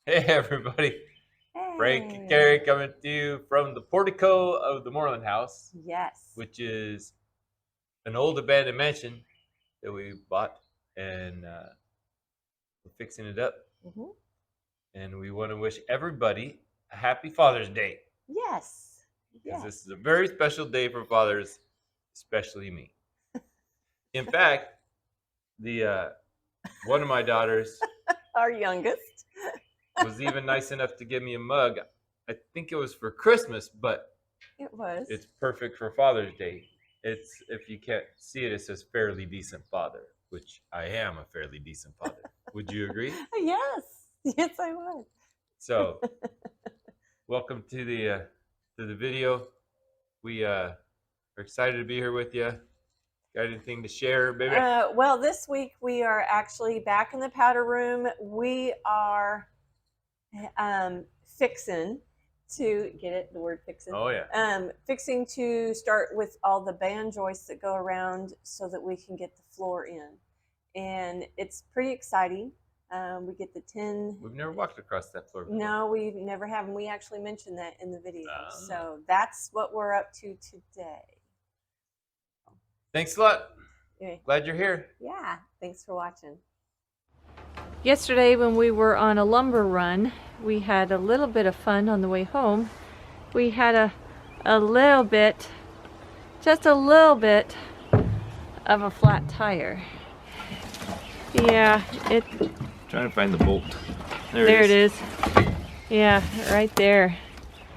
Hey everybody, Frank and Hey. Carrie coming to you from the portico of the Mooreland House, Yes. which is an old abandoned mansion that we bought, and we're fixing it up. Mhm. And we want to wish everybody a happy Father's Day, Yes. because Yes. this is a very special day for fathers, especially me. In fact, the one of my daughters Our youngest. was even nice enough to give me a mug. I think it was for Christmas, but It was. it's perfect for Father's Day. It's, if you can't see it, it says fairly decent father, which I am a fairly decent father. Would you agree? Yes. Yes, I would. So, welcome to the video. We are excited to be here with you. Got anything to share, baby? Well, this week we are actually back in the powder room. We are fixing to get it, the word fixing. Oh yeah. Fixing to start with all the band joists that go around so that we can get the floor in. And it's pretty exciting. We get the 10. We've never walked across that floor before. No, we never have, and we actually mentioned that in the video. So that's what we're up to today. Thanks a lot. Anyway, Glad you're here. yeah, thanks for watching. Yesterday when we were on a lumber run, we had a little bit of fun on the way home. We had a little bit, just a little bit of a flat tire. Yeah, Trying to find the bolt. there it is. Yeah, right there.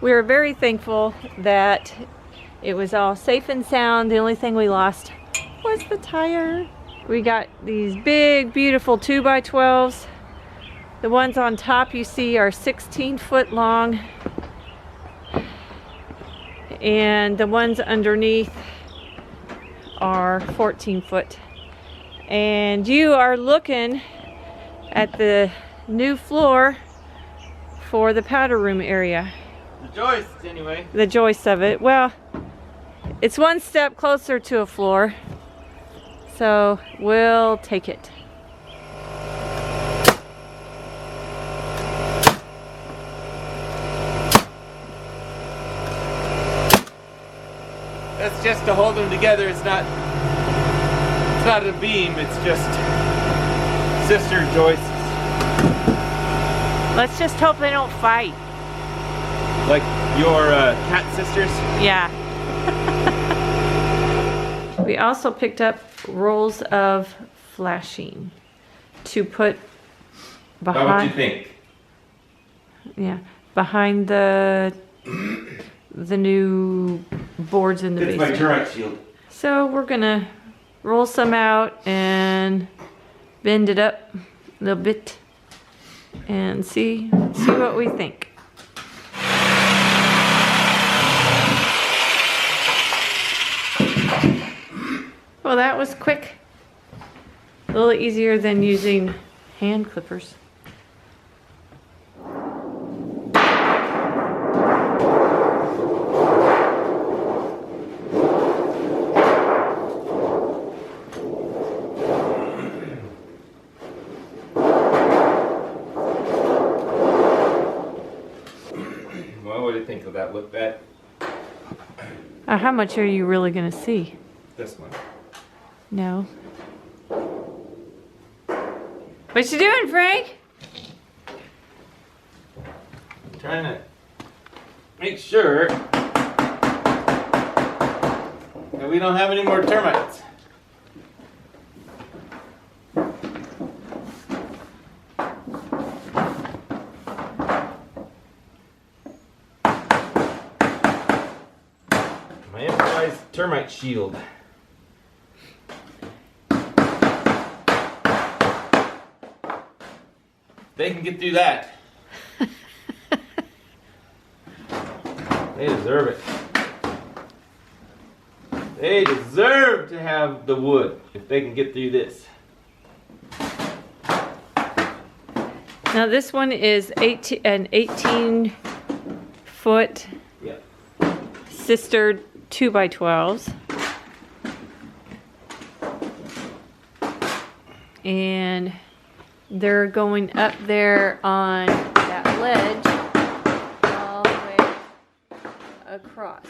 We were very thankful that it was all safe and sound. The only thing we lost was the tire. We got these big, beautiful 2x12s. The ones on top you see are 16 foot long. And the ones underneath are 14 foot. And you are looking at the new floor for the powder room area. The joists, anyway. The joists of it. Well, it's one step closer to a floor. So we'll take it. That's just to hold them together. It's not a beam. It's just sister joists. Let's just hope they don't fight. Like your cat sisters? Yeah. We also picked up rolls of flashing to put behind. How would you think? Yeah, behind the new boards in the It's my basement. termite shield. So we're gonna roll some out and bend it up a little bit and see what we think. Well, that was quick. A little easier than using hand clippers. Well, what do you think of that? Look bad? How much are you really gonna see? This one. No. What you doing, Frank? I'm trying to make sure that we don't have any more termites. My improvised termite shield. They can get through that. They deserve it. They deserve to have the wood if they can get through this. Now this one is an 18 foot Yeah. sister 2x12s. And they're going up there on that ledge all the way across.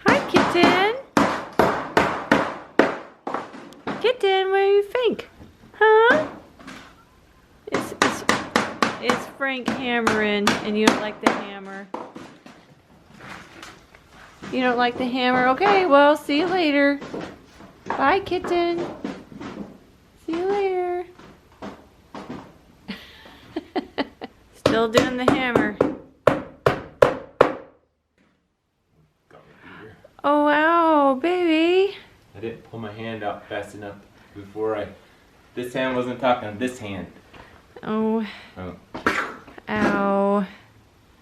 Hi, kitten. Kitten, what do you think? Huh? It's Frank hammering, and you don't like the hammer. You don't like the hammer? Okay, well, see you later. Bye, kitten. See you later. Still doing the hammer. Oh, wow, baby. I didn't pull my hand out fast enough before this hand wasn't talking to this hand. Oh. Oh. Ow.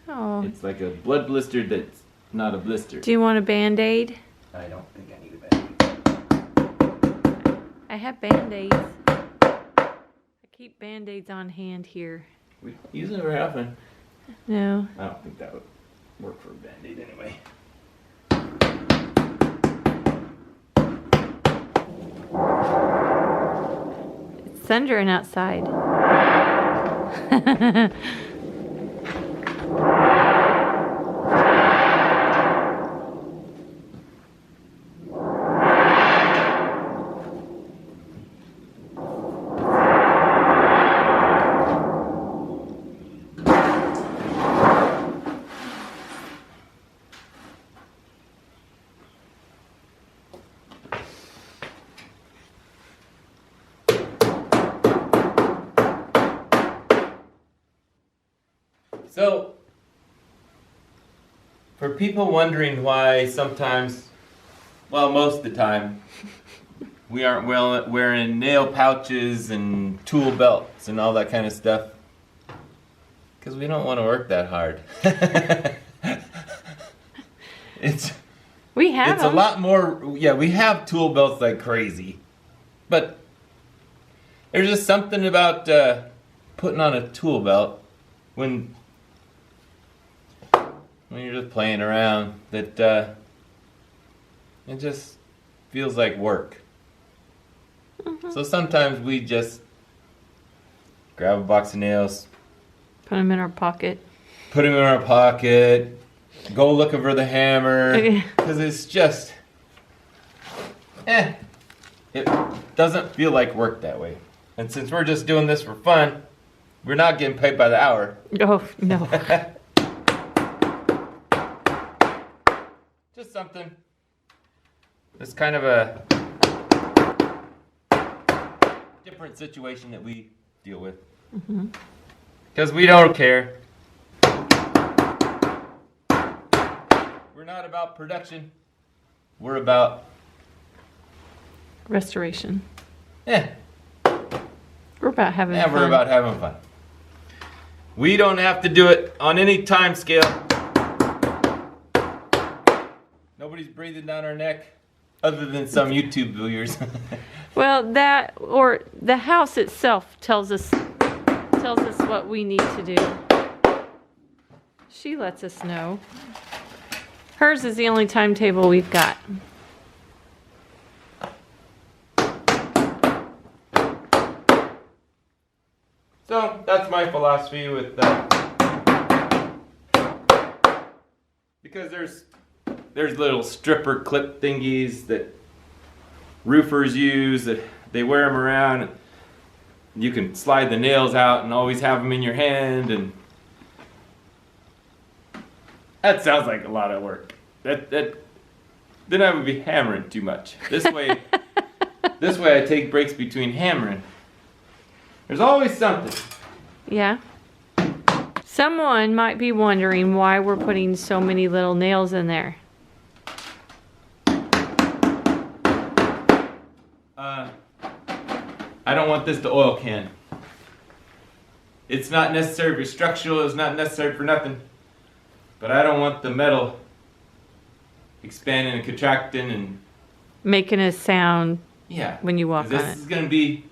Oh. It's like a blood blister that's not a blister. Do you want a Band-Aid? I don't think I need a Band-Aid. I have Band-Aids. I keep Band-Aids on hand here. We use it very often. No. I don't think that would work for a Band-Aid anyway. It's thundering outside. So, for people wondering why sometimes, well, most of the time, we aren't wearing nail pouches and tool belts and all that kind of stuff, because we don't want to work that hard. We have It's a lot more, yeah, we have tool belts like crazy, but there's just something about putting on a tool belt when you're just playing around that it just feels like work. Mm-hmm. So sometimes we just grab a box of nails, Put them in our pocket. put them in our pocket, go looking for the hammer, because it's just, it doesn't feel like work that way. And since we're just doing this for fun, we're not getting paid by the hour. Oh, no. Just something. It's kind of a different situation that we deal with. Because we don't care. We're not about production. We're about, Restoration. yeah, We're about having fun. we're about having fun. We don't have to do it on any time scale. Nobody's breathing down our neck, other than some YouTube viewers. Well, that or the house itself tells us what we need to do. She lets us know. Hers is the only timetable we've got. So that's my philosophy with that. Because there's little stripper clip thingies that roofers use, that they wear them around. You can slide the nails out and always have them in your hand, and that sounds like a lot of work. Then I would be hammering too much. This way I take breaks between hammering. There's always something. Yeah. Someone might be wondering why we're putting so many little nails in there. I don't want this to oil can. It's not necessary for structural, it's not necessary for nothing. But I don't want the metal expanding and contracting and... Making a sound Yeah. when you walk on This it. is going to be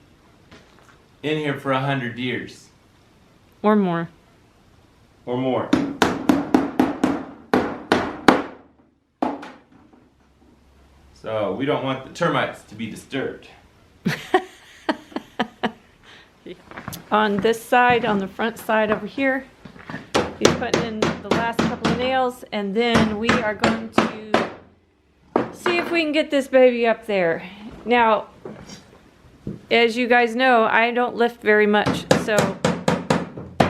in here for 100 years. Or more. Or more. So we don't want the termites to be disturbed. On this side, on the front side over here, he's putting in the last couple of nails, and then we are going to see if we can get this baby up there. Now, as you guys know, I don't lift very much, so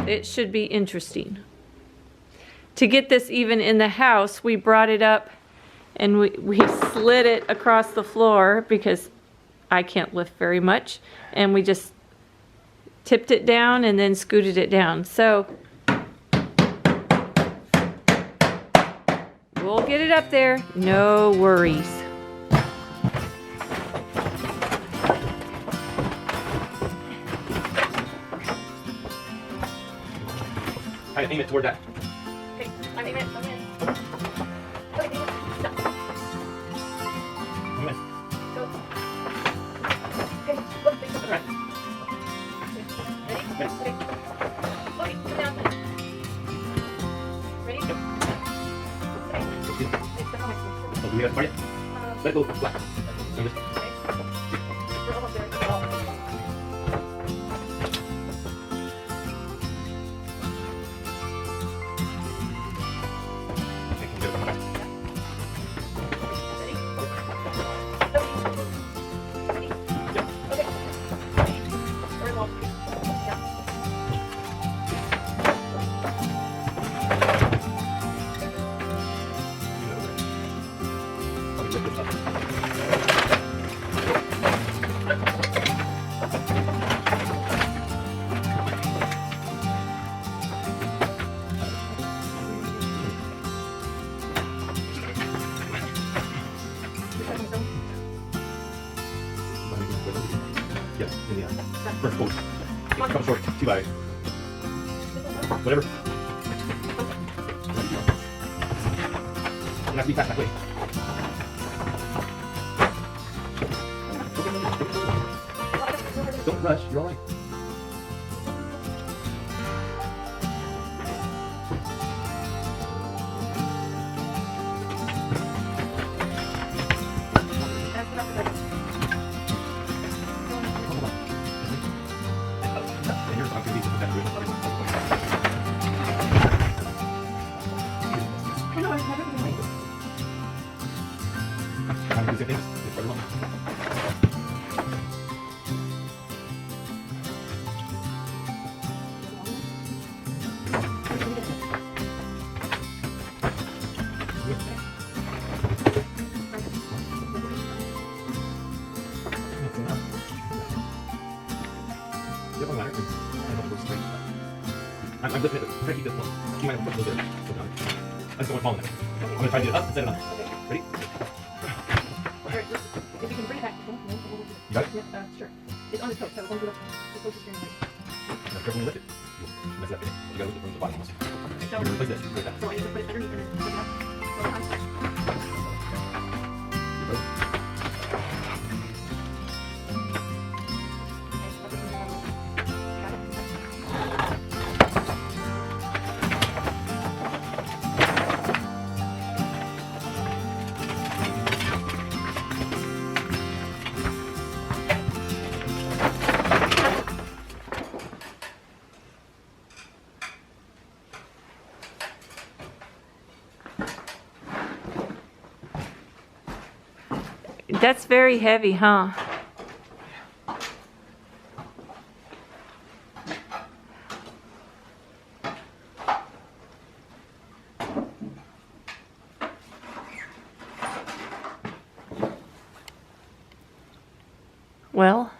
it should be interesting. To get this even in the house, we brought it up and we slid it across the floor because I can't lift very much, and we just tipped it down and then scooted it down. So we'll get it up there, no worries. I aim it toward that. Okay, I'm aiming it, I'm in. Okay, aim it, stop. Come in. Go. Okay, look, face up the front. Ready? Okay. Okay, come down. Ready? Okay. Oh, do we have to start it? Let go flat. Okay. We're almost there. Yes, in the end. First post. Come short. 2 by. Whatever. You have to be fast that way. Don't rush. You're all right. I'm lifting it, try to keep this one. You might have to put a little bit of down. I just don't want to fall in there. I'm going to try to get it up and set it on. Ready? If you can bring it back. You got it? Yeah, sure. It's on the top, so it won't go up. It's supposed to steering wheel. Now, careful when you lift it. You'll mess it up. You got to lift it from the bottom almost. So, You're going to replace this. Like that. so I need to put it underneath and then put it up. So I'm You're ready? That's very heavy, huh? Well,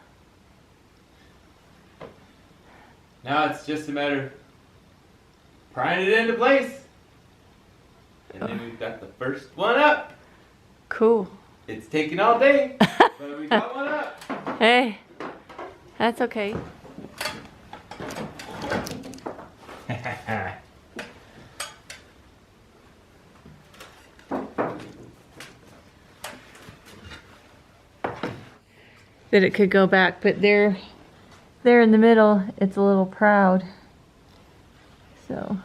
Now it's just a matter of prying it into place. And then we've got the first one up. cool. It's taking all day, but we got one up. Hey, that's okay. That it could go back, but there in the middle, it's a little proud. So,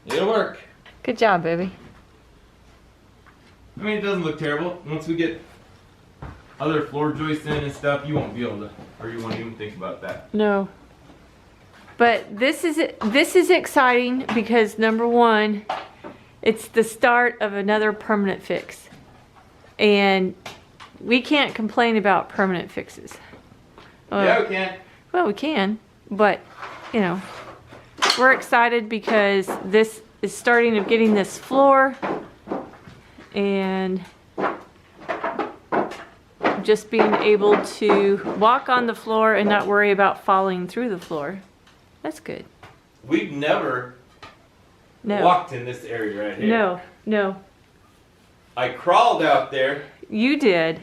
It'll work. good job, baby. I mean, it doesn't look terrible. Once we get other floor joists in and stuff, you won't be able to, or you won't even think about that. No. But this is exciting because number one, it's the start of another permanent fix. And we can't complain about permanent fixes. Yeah, we can. Well, we can, but you know, we're excited because this is starting of getting this floor and just being able to walk on the floor and not worry about falling through the floor. That's good. We've never walked in this area right here. No, no. I crawled out there. You did.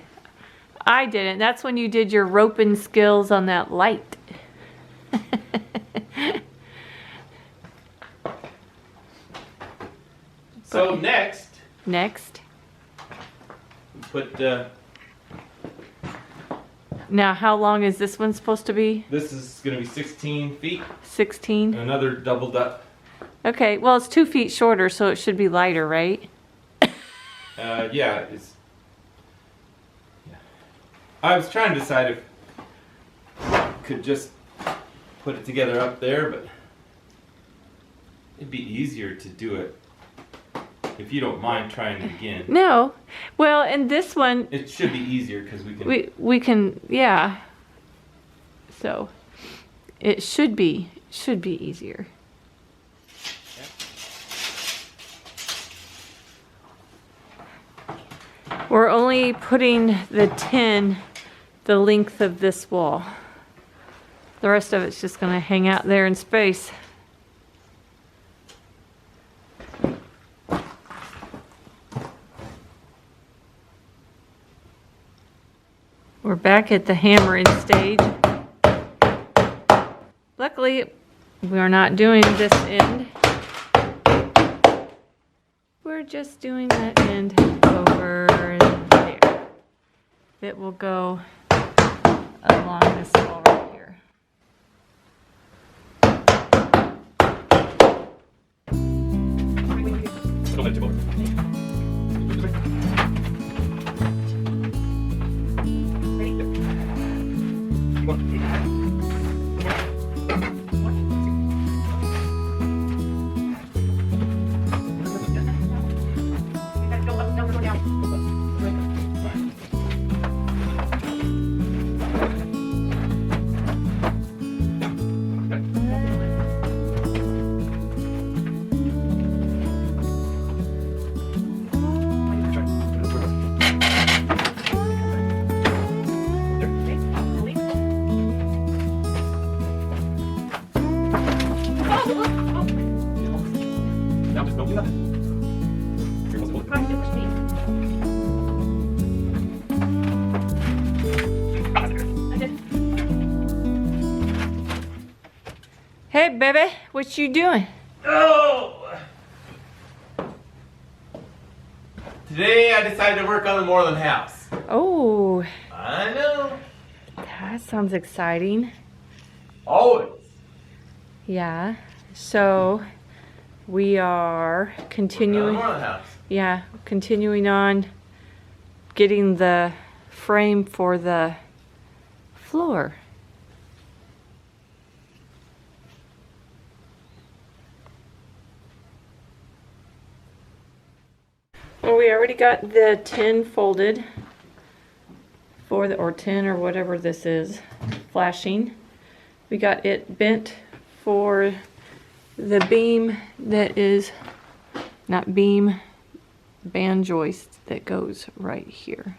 I didn't. That's when you did your roping skills on that light. So next, put now how long is this one supposed to be? this is going to be 16 feet. 16? Another doubled up. Okay, well it's 2 feet shorter, so it should be lighter, right? Yeah, it's. Yeah. I was trying to decide if I could just put it together up there, but it'd be easier to do it if you don't mind trying it again. No. Well, and this one It should be easier because we can. we can, yeah. So it should be easier. We're only putting the 10 the length of this wall. The rest of it's just going to hang out there in space. We're back at the hammering stage. Luckily, we are not doing this end. We're just doing that end over there. It will go along this wall right here. Hey, baby, what you doing? Oh! Today I decided to work on the Mooreland House. Oh, I know. that sounds exciting. Always. Yeah, so we are continuing. Mooreland House. Yeah, continuing on getting the frame for the floor. Well, we already got the 10 folded for the, or 10 or whatever this is, flashing. We got it bent for the beam that is, not beam, band joist that goes right here.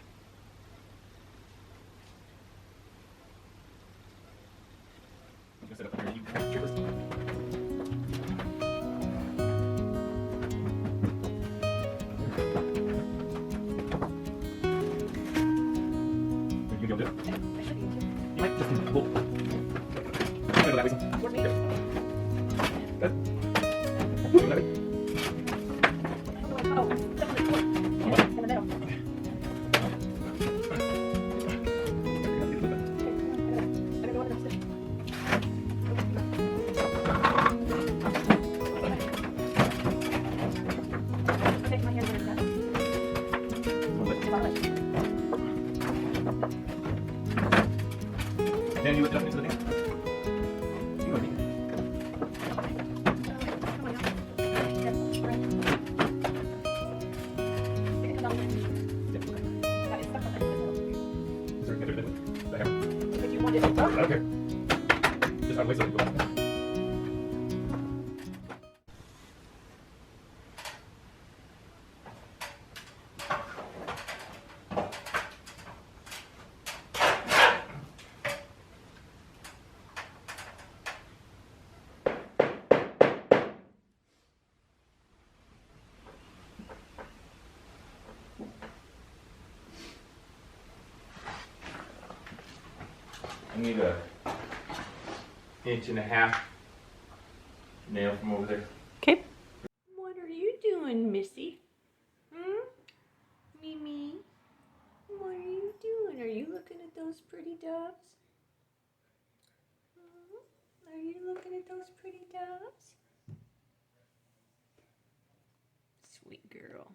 don't care. Just I'll wait so I can go back. I need a 1.5 inch nail from over there. Okay. What are you doing, Missy? Mimi? What are you doing? Are you looking at those pretty doves? Are you looking at those pretty doves? Sweet girl.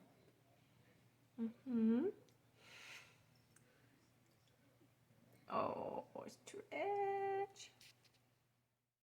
Oh, it's